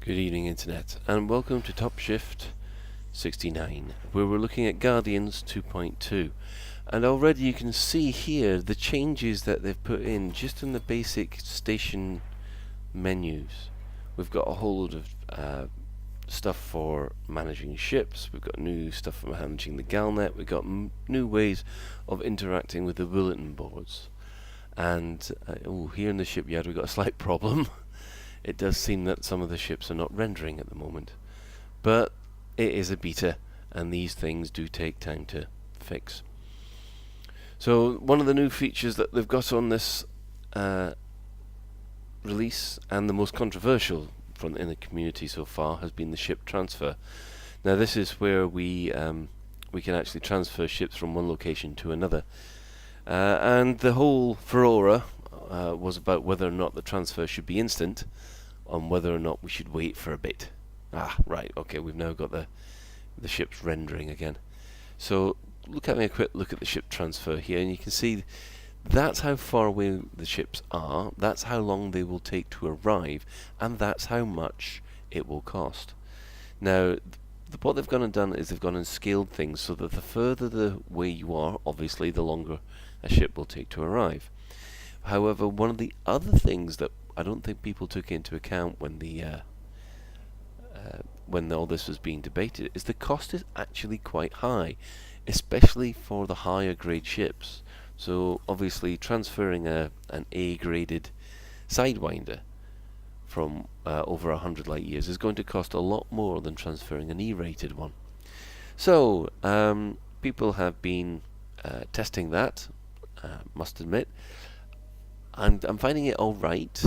Good evening, Internet, and welcome to Top Shift 69, where we're looking at Guardians 2.2. And already you can see here the changes that they've put in just in the basic station menus. We've got a whole load of stuff for managing ships, we've got new stuff for managing the Galnet, we've got new ways of interacting with the bulletin boards. And here in the shipyard we've got a slight problem. It does seem that some of the ships are not rendering at the moment, but it is a beta and these things do take time to fix. So one of the new features that they've got on this release, and the most controversial in the community so far, has been the ship transfer. Now this is where we can actually transfer ships from one location to another, and the whole furore was about whether or not the transfer should be instant, on whether or not we should wait for a bit. Right, okay, we've now got the ships rendering again. So having a quick look at the ship transfer here, and you can see that's how far away the ships are, that's how long they will take to arrive, and that's how much it will cost. Now, what they've gone and done is they've gone and scaled things so that the further the way you are, obviously, the longer a ship will take to arrive. However, one of the other things that I don't think people took into account when all this was being debated is the cost is actually quite high, especially for the higher grade ships. So obviously transferring an A-graded Sidewinder from over 100 light years is going to cost a lot more than transferring an E-rated one. So people have been testing that, must admit. And I'm finding it all right.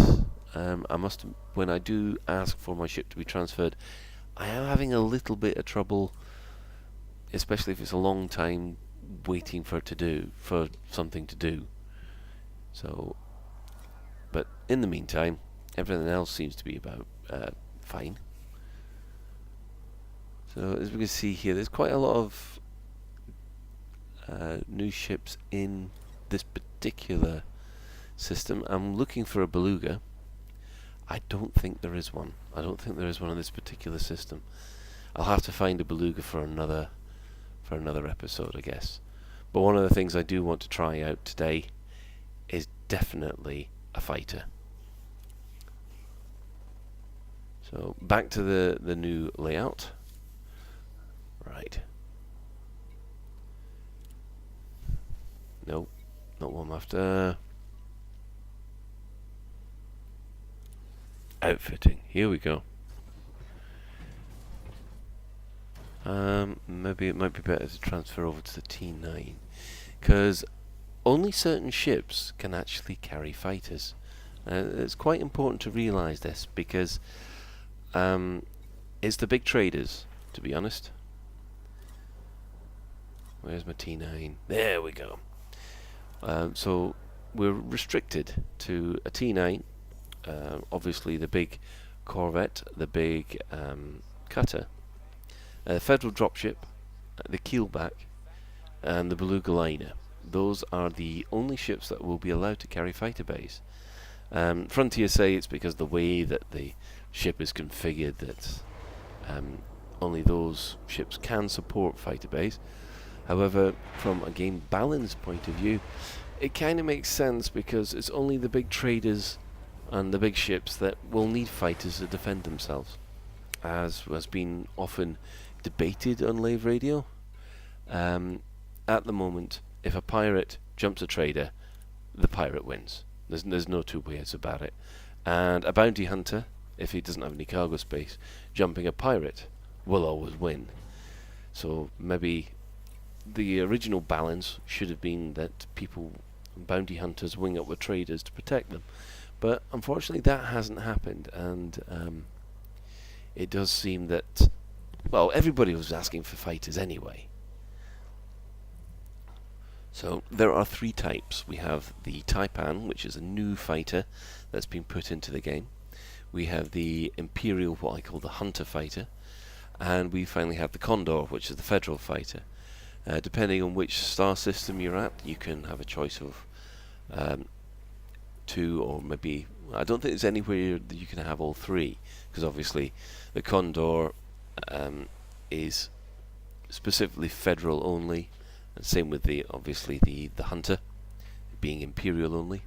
When I do ask for my ship to be transferred, I am having a little bit of trouble, especially if it's a long time waiting for something to do. So, but in the meantime, everything else seems to be about fine. So as we can see here, there's quite a lot of new ships in this particular system. I'm looking for a Beluga. I don't think there is one. I don't think there is one in this particular system. I'll have to find a Beluga for another episode, I guess. But one of the things I do want to try out today is definitely a fighter. So back to the new layout. Right. Nope, not what I'm after. Outfitting. Here we go. Maybe it might be better to transfer over to the T9, because only certain ships can actually carry fighters. It's quite important to realise this, because it's the big traders, to be honest. Where's my T9? There we go. So we're restricted to a T9. Obviously the big corvette, the big cutter, the federal dropship, the keelback, and the Beluga liner. Those are the only ships that will be allowed to carry fighter bays. Frontier say it's because the way that the ship is configured that only those ships can support fighter bays. However, from a game balance point of view, it kind of makes sense, because it's only the big traders and the big ships that will need fighters to defend themselves, as has been often debated on Lave Radio. At the moment, if a pirate jumps a trader, the pirate wins. There's no two ways about it. And a bounty hunter, if he doesn't have any cargo space, jumping a pirate will always win. So maybe the original balance should have been that bounty hunters wing up with traders to protect them. But unfortunately that hasn't happened, and it does seem that, well, everybody was asking for fighters anyway. So there are three types. We have the Taipan, which is a new fighter that's been put into the game. We have the Imperial, what I call the Hunter fighter, and we finally have the Condor, which is the Federal fighter. Depending on which star system you're at, you can have a choice of 2 or maybe I don't think there's anywhere that you can have all three, because obviously the Condor is specifically federal only, and same with the obviously the Hunter being imperial only.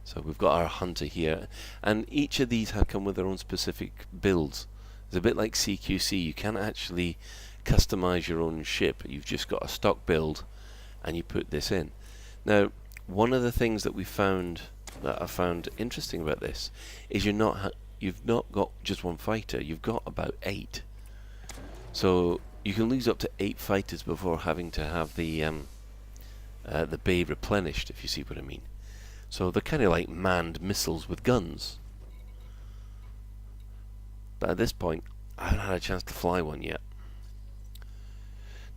So we've got our Hunter here, and each of these have come with their own specific builds. It's a bit like CQC. You can't actually customize your own ship. You've just got a stock build, and you put this in. Now, one of the things that I found interesting about this is you've not got just one fighter. You've got about 8. So you can lose up to 8 fighters before having to have the bay replenished, if you see what I mean. So they're kind of like manned missiles with guns. But at this point, I haven't had a chance to fly one yet.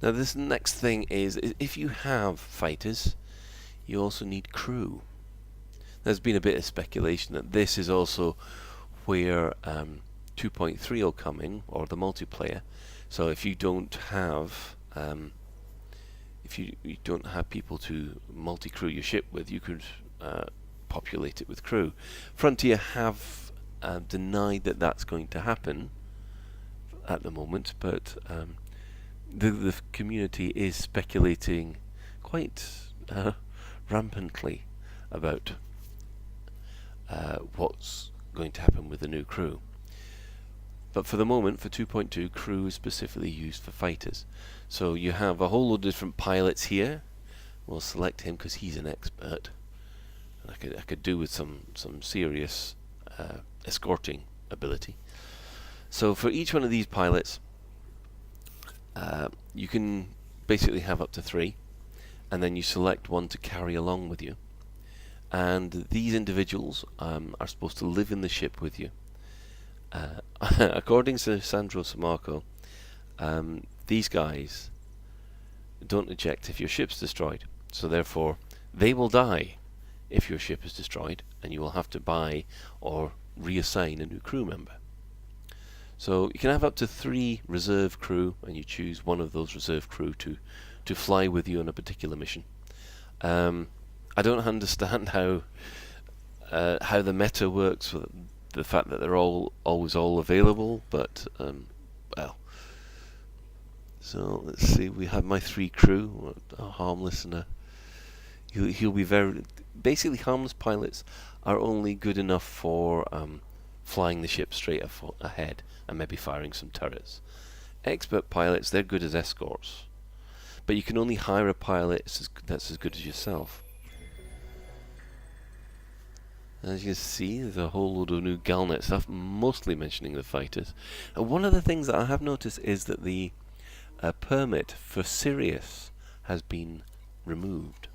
Now this next thing is if you have fighters, you also need crew. There's been a bit of speculation that this is also where 2.3 will come in, or the multiplayer. So if you don't have you don't have people to multi-crew your ship with, you could populate it with crew. Frontier have denied that that's going to happen at the moment, but the community is speculating quite rampantly about what's going to happen with the new crew. But for the moment, for 2.2, crew is specifically used for fighters. So you have a whole load of different pilots here. We'll select him because he's an expert. And I could do with some serious escorting ability. So for each one of these pilots, you can basically have up to 3, and then you select one to carry along with you. And these individuals are supposed to live in the ship with you. According to Sandro Sammarco, these guys don't eject if your ship's destroyed. So therefore, they will die if your ship is destroyed, and you will have to buy or reassign a new crew member. So you can have up to 3 reserve crew, and you choose one of those reserve crew to fly with you on a particular mission. I don't understand how the meta works with the fact that they're always all available, but well. So let's see. We have my 3 crew, a harmless and he'll be very basically harmless pilots are only good enough for flying the ship straight ahead and maybe firing some turrets. Expert pilots, they're good as escorts, but you can only hire a pilot that's as good as yourself. As you can see, there's a whole load of new Galnet stuff, mostly mentioning the fighters. And one of the things that I have noticed is that the permit for Sirius has been removed.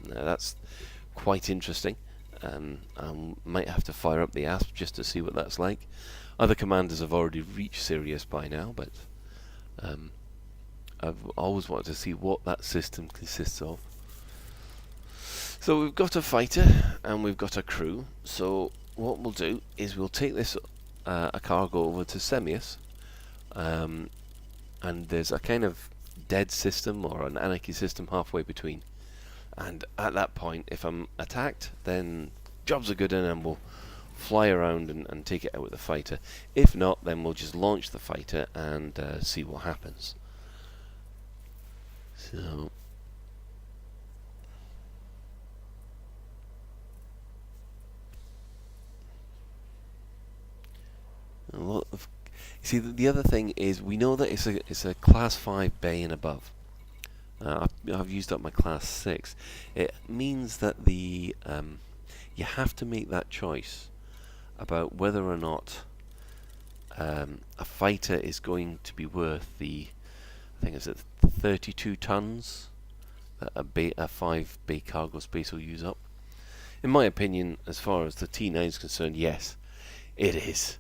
Now that's quite interesting. I might have to fire up the ASP just to see what that's like. Other commanders have already reached Sirius by now, but I've always wanted to see what that system consists of. So we've got a fighter and we've got a crew. So what we'll do is we'll take this a cargo over to Semius, and there's a kind of dead system or an anarchy system halfway between. And at that point, if I'm attacked, then jobs are good and we'll fly around and take it out with the fighter. If not, then we'll just launch the fighter and see what happens. So see, the other thing is we know that it's a class 5 bay and above. I've used up my class 6. It means that you have to make that choice about whether or not a fighter is going to be worth I think it's at 32 tons that a 5 bay cargo space will use up. In my opinion, as far as the T9 is concerned, yes, it is.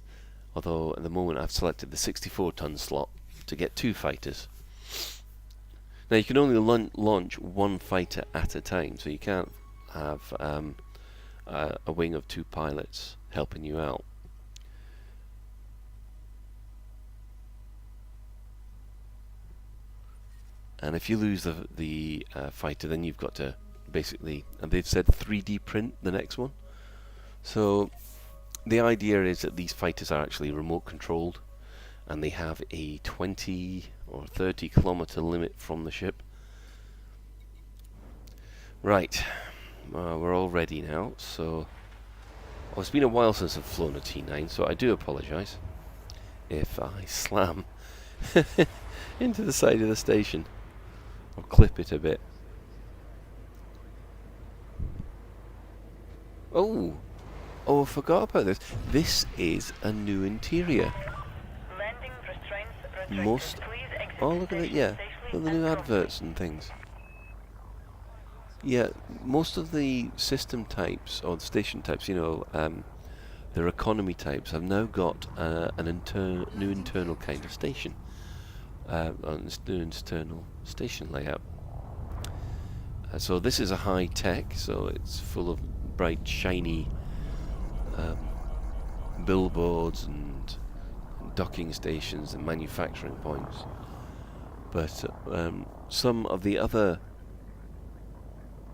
Although at the moment I've selected the 64 ton slot to get 2 fighters. Now you can only launch 1 fighter at a time, so you can't have a wing of 2 pilots helping you out. And if you lose the fighter, then you've got to basically, and they've said 3D print the next one. So The idea is that these fighters are actually remote controlled, and they have a 20 or 30 kilometer limit from the ship. Right, we're all ready now, so... Well, it's been a while since I've flown a T9, so I do apologise if I slam into the side of the station, or clip it a bit. Oh, I forgot about this. This is a new interior. Oh, look at it, yeah. Look at the new adverts and things. Yeah, most of the system types, or the station types, you know, their economy types, have now got new internal kind of station. New internal station layout. So this is a high tech, so it's full of bright, shiny billboards and docking stations and manufacturing points. But some of the other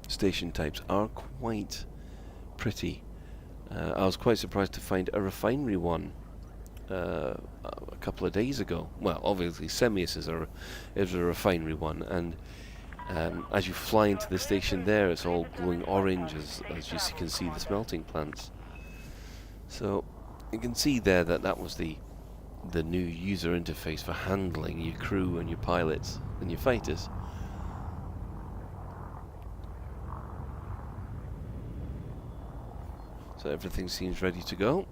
station types are quite pretty. I was quite surprised to find a refinery one a couple of days ago. Well, obviously Semius is a refinery one, and as you fly into the station there, it's all glowing orange as you can see the smelting plants. So you can see there that that was the new user interface for handling your crew and your pilots and your fighters. So everything seems ready to go.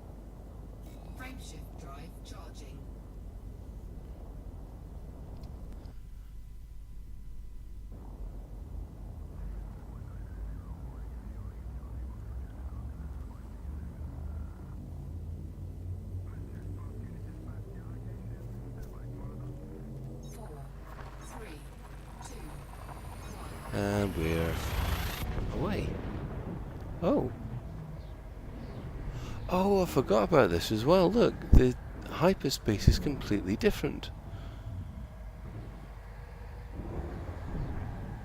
Frameshift drive charging. Four, three, two, And we're away. Oh. Oh, I forgot about this as well. Look, the hyperspace is completely different.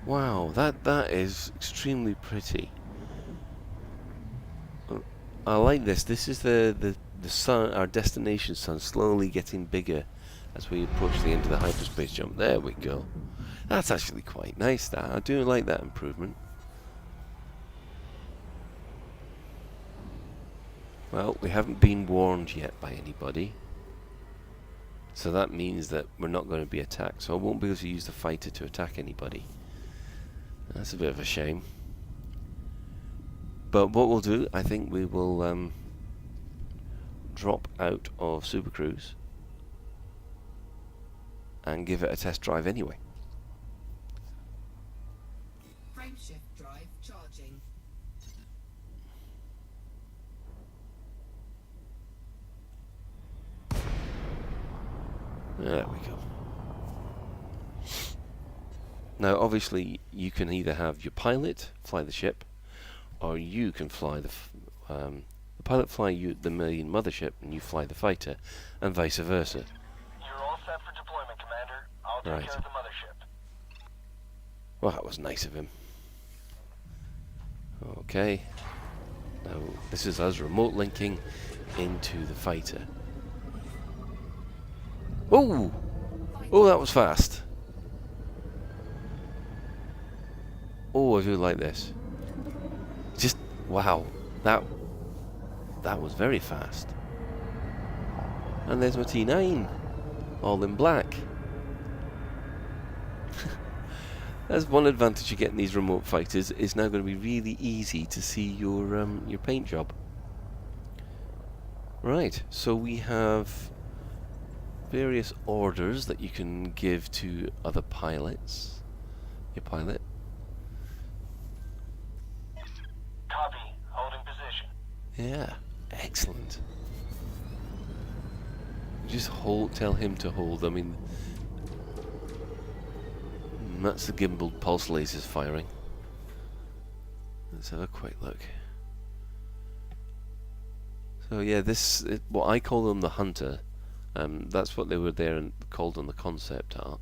Wow, that is extremely pretty. I like this. This is the sun, our destination sun, slowly getting bigger as we approach the end of the hyperspace jump. There we go. That's actually quite nice, that. I do like that improvement. Well, we haven't been warned yet by anybody. So that means that we're not going to be attacked. So I won't be able to use the fighter to attack anybody. That's a bit of a shame. But what we'll do, I think we will drop out of Super Cruise and give it a test drive anyway. frameshift drive charging. There we go. Now, obviously, you can either have your pilot fly the ship, or you can fly the pilot fly the main mothership, and you fly the fighter, and vice versa. You're all set for deployment, Commander. I'll take care of the mothership. Well, that was nice of him. Okay. Now, this is us remote linking into the fighter. Oh! Oh, that was fast. Oh, I do like this. Just, wow. That was very fast. And there's my T9. All in black. That's one advantage of getting these remote fighters. It's now going to be really easy to see your paint job. Right, so we have various orders that you can give to other pilots. Your pilot. Copy. Holding position. Yeah, excellent. Just tell him to hold. I mean, that's the gimbaled pulse lasers firing. Let's have a quick look. So yeah, what I call them the Hunter. That's what they were there and called on the concept art.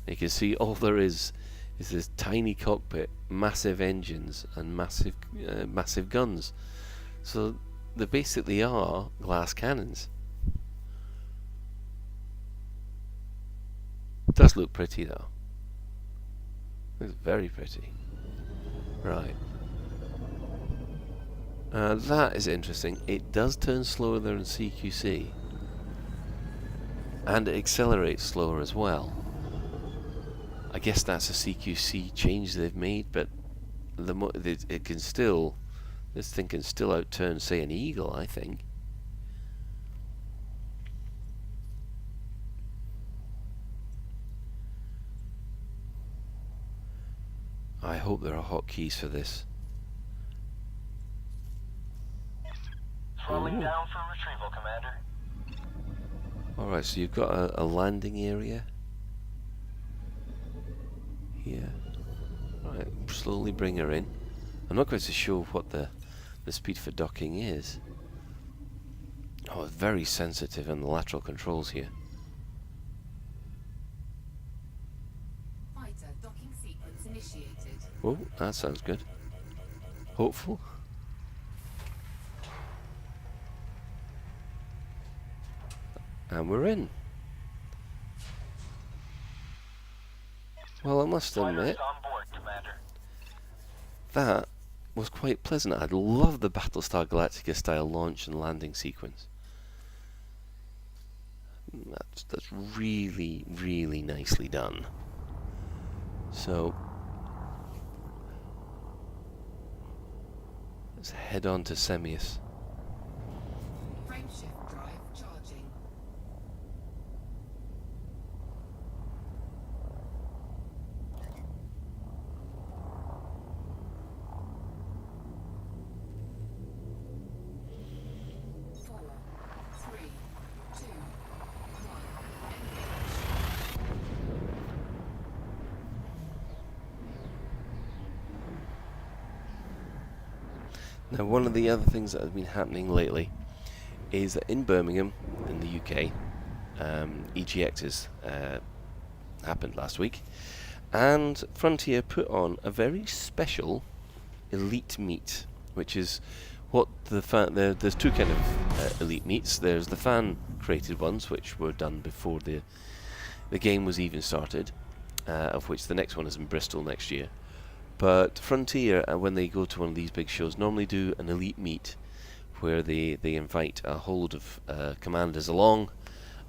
And you can see all there is this tiny cockpit, massive engines, and massive guns. So they basically are glass cannons. It does look pretty though. It's very pretty. Right. That is interesting. It does turn slower than CQC. And it accelerates slower as well. I guess that's a CQC change they've made, but it can still... This thing can still outturn, say, an Eagle, I think. I hope there are hotkeys for this. Slowing Ooh. down for retrieval, Commander. Alright, so you've got a landing area here. Right, slowly bring her in. I'm not going to show what the speed for docking is. Oh, it's very sensitive on the lateral controls here. Fighter docking sequence initiated. Oh, that sounds good. Hopeful. And we're in. Well, I must Fighters admit, on board, Commander. that was quite pleasant. I love the Battlestar Galactica style launch and landing sequence. That's really, really nicely done. So let's head on to Semius. Frameshift drive charging. Four, three, two, one. Now, one of the other things that has been happening lately is that in Birmingham, in the UK, EGXs happened last week, and Frontier put on a very special elite meet, which is what there's two kind of elite meets. There's the fan-created ones, which were done before the game was even started, of which the next one is in Bristol next year. But Frontier, when they go to one of these big shows, normally do an elite meet where they invite a whole load of commanders along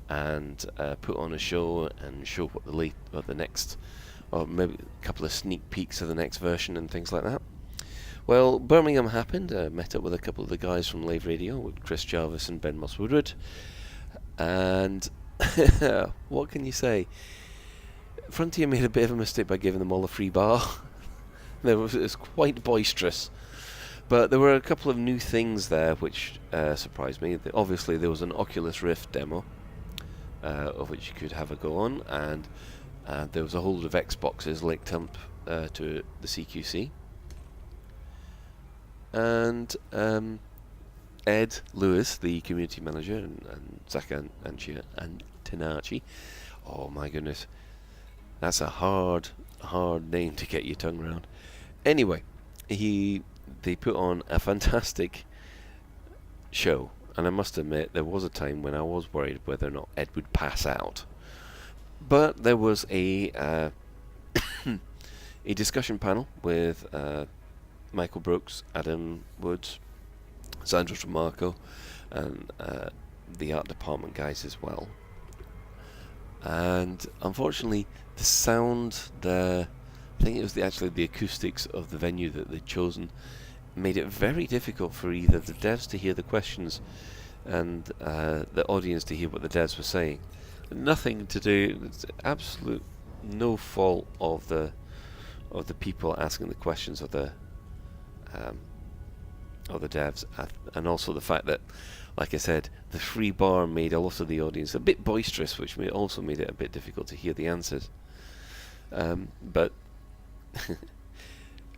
and put on a show and show what the next, or maybe a couple of sneak peeks of the next version and things like that. Well, Birmingham happened. Met up with a couple of the guys from Lave Radio, with Chris Jarvis and Ben Moss Woodward, and what can you say? Frontier made a bit of a mistake by giving them all a free bar. It was quite boisterous, but there were a couple of new things there which surprised me. Obviously, there was an Oculus Rift demo, of which you could have a go on, and there was a whole lot of Xboxes linked up to the CQC. And Ed Lewis, the community manager, and Zach Antonacci. Oh my goodness, that's a hard name to get your tongue around. Anyway, they put on a fantastic show, and I must admit there was a time when I was worried whether or not Ed would pass out. But there was a a discussion panel with Michael Brooks, Adam Woods, Sandra Tramarco, and the art department guys as well. And unfortunately, the sound, I think it was actually the acoustics of the venue that they'd chosen, made it very difficult for either the devs to hear the questions and the audience to hear what the devs were saying. Nothing to do, it's absolute no fault of the people asking the questions of the devs, and also the fact that, like I said, the free bar made a lot of the audience a bit boisterous, which also made it a bit difficult to hear the answers. But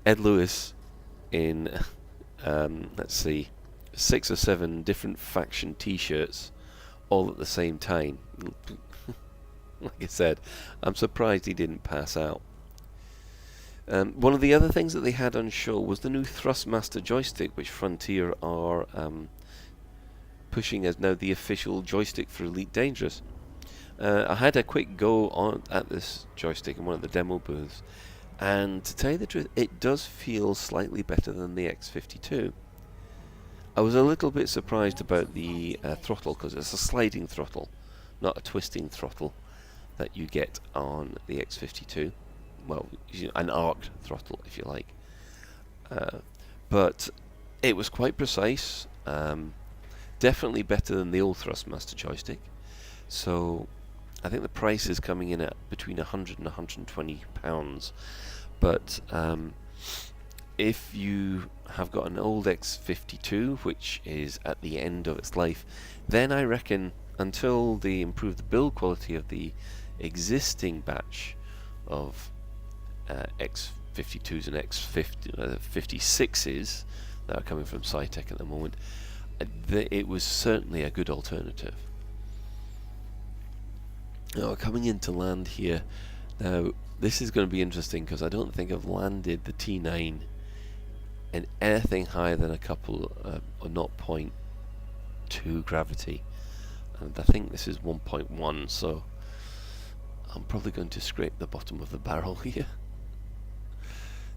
Ed Lewis, in let's see, 6 or 7 different faction T-shirts, all at the same time. Like I said, I'm surprised he didn't pass out. One of the other things that they had on show was the new Thrustmaster joystick, which Frontier are pushing as now the official joystick for Elite Dangerous. I had a quick go on at this joystick in one of the demo booths, and to tell you the truth, it does feel slightly better than the X52. I was a little bit surprised about the throttle, because it's a sliding throttle, not a twisting throttle that you get on the X52. Well, an arced throttle, if you like. But it was quite precise. Definitely better than the old Thrustmaster joystick. So I think the price is coming in at between £100 and £120. But if you have got an old X52, which is at the end of its life, then I reckon until they improve the build quality of the existing batch of X52s and X56s that are coming from Cytec at the moment, it was certainly a good alternative. Now, coming into land here, now this is going to be interesting because I don't think I've landed the T9 in anything higher than a couple of 0.2 gravity, and I think this is 1.1, so I'm probably going to scrape the bottom of the barrel here.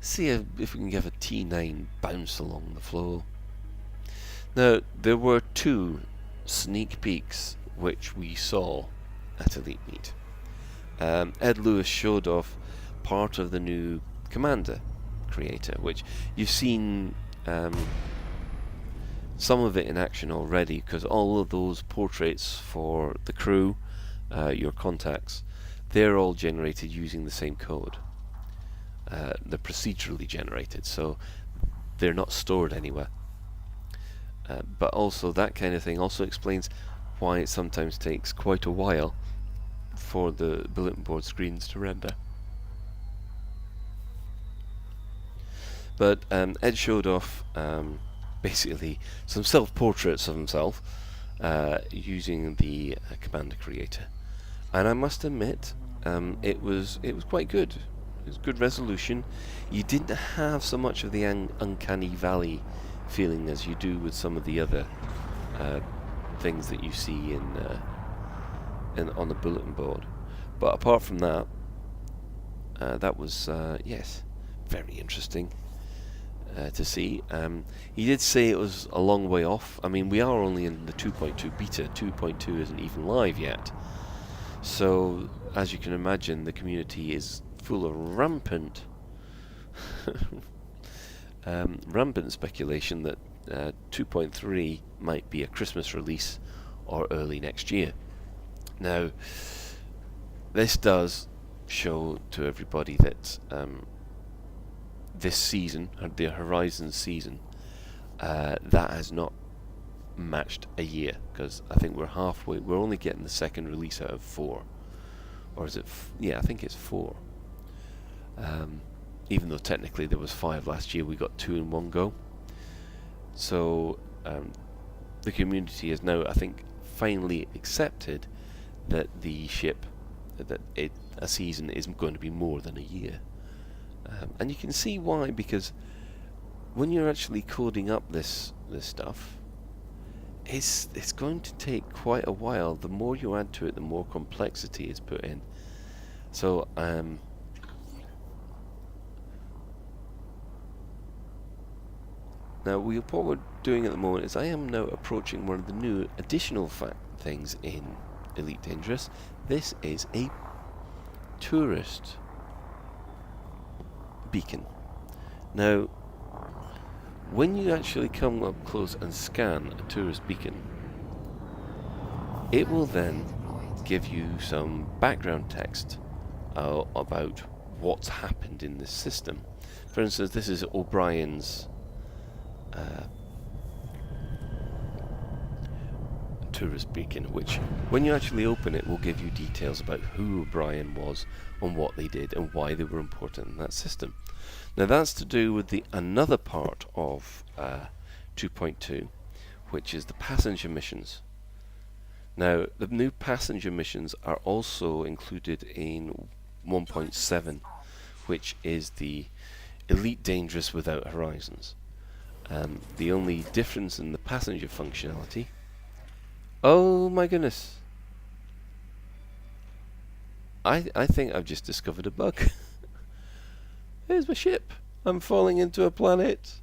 See if we can give a T9 bounce along the floor. Now, there were 2 sneak peeks which we saw at Elite Meet. Ed Lewis showed off part of the new Commander creator, which you've seen some of it in action already, because all of those portraits for the crew, your contacts, they're all generated using the same code. They're procedurally generated, so they're not stored anywhere. But also that kind of thing also explains why it sometimes takes quite a while for the bulletin board screens to render. But Ed showed off basically some self-portraits of himself using the Commander creator, and I must admit it was quite good. It was good resolution. You didn't have so much of the uncanny valley feeling as you do with some of the other things that you see on the bulletin board. But apart from that, that was yes, very interesting to see. He did say it was a long way off. I mean, we are only in the 2.2 beta. 2.2 isn't even live yet. So, as you can imagine, the community is full of rampant speculation that 2.3 might be a Christmas release or early next year. Now, this does show to everybody that this season, the Horizon season, that has not matched a year, because I think we're halfway. We're only getting the second release out of 4, or is it? Yeah, I think it's 4. Even though technically there was 5 last year, we got 2 in one go. So the community has now, I think, finally accepted that the ship, a season isn't going to be more than a year. And you can see why, because when you're actually coding up this stuff, it's going to take quite a while. The more you add to it, the more complexity is put in. So now what we're doing at the moment is I am now approaching one of the new additional things in Elite Dangerous. This is a tourist beacon. Now, when you actually come up close and scan a tourist beacon, it will then give you some background text about what's happened in this system. For instance, this is O'Brien's tourist beacon, which when you actually open it will give you details about who O'Brien was and what they did and why they were important in that system. Now that's to do with another part of 2.2, which is the passenger missions. Now the new passenger missions are also included in 1.7, which is the Elite Dangerous without Horizons. The only difference in the passenger functionality Oh my goodness. I think I've just discovered a bug. Here's my ship. I'm falling into a planet.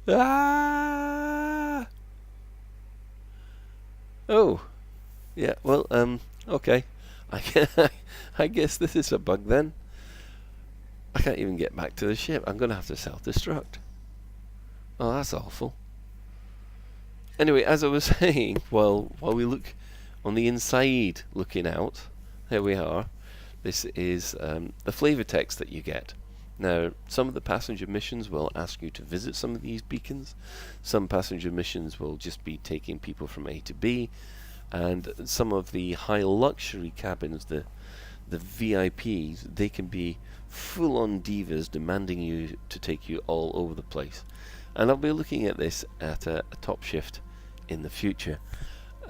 Ah! Oh. Yeah, well, okay. I guess this is a bug then. I can't even get back to the ship. I'm going to have to self-destruct. Oh, that's awful. Anyway, as I was saying, while we look on the inside looking out, there we are. This is the flavor text that you get. Now, some of the passenger missions will ask you to visit some of these beacons. Some passenger missions will just be taking people from A to B. And some of the high luxury cabins, the VIPs, they can be full-on divas demanding you to take you all over the place. And I'll be looking at this at a top shift in the future.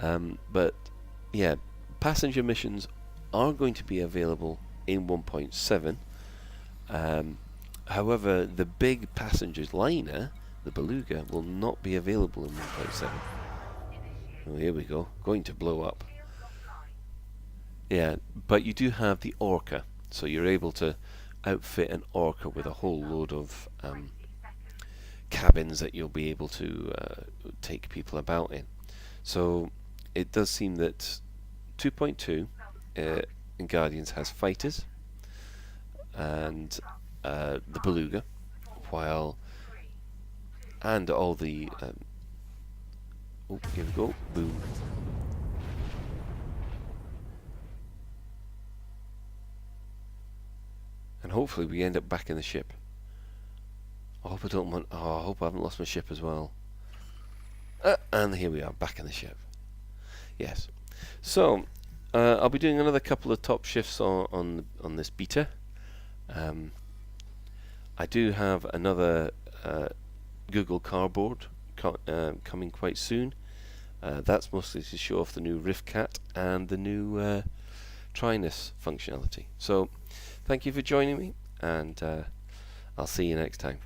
But yeah, passenger missions are going to be available in 1.7. However, the big passengers liner, the Beluga, will not be available in 1.7. Oh, here we go, going to blow up. Yeah, but you do have the Orca, so you're able to outfit an Orca with a whole load of cabins that you'll be able to take people about in. So it does seem that 2.2 in Guardians has fighters and the Beluga, while and all the oh, here we go, boom. And hopefully we end up back in the ship. I hope I don't want. Oh, I hope I haven't lost my ship as well. And here we are, back in the ship. Yes. So I'll be doing another couple of top shifts on this beta. I do have another Google Cardboard coming quite soon. That's mostly to show off the new RiffCat and the new Trinus functionality. So thank you for joining me, and I'll see you next time.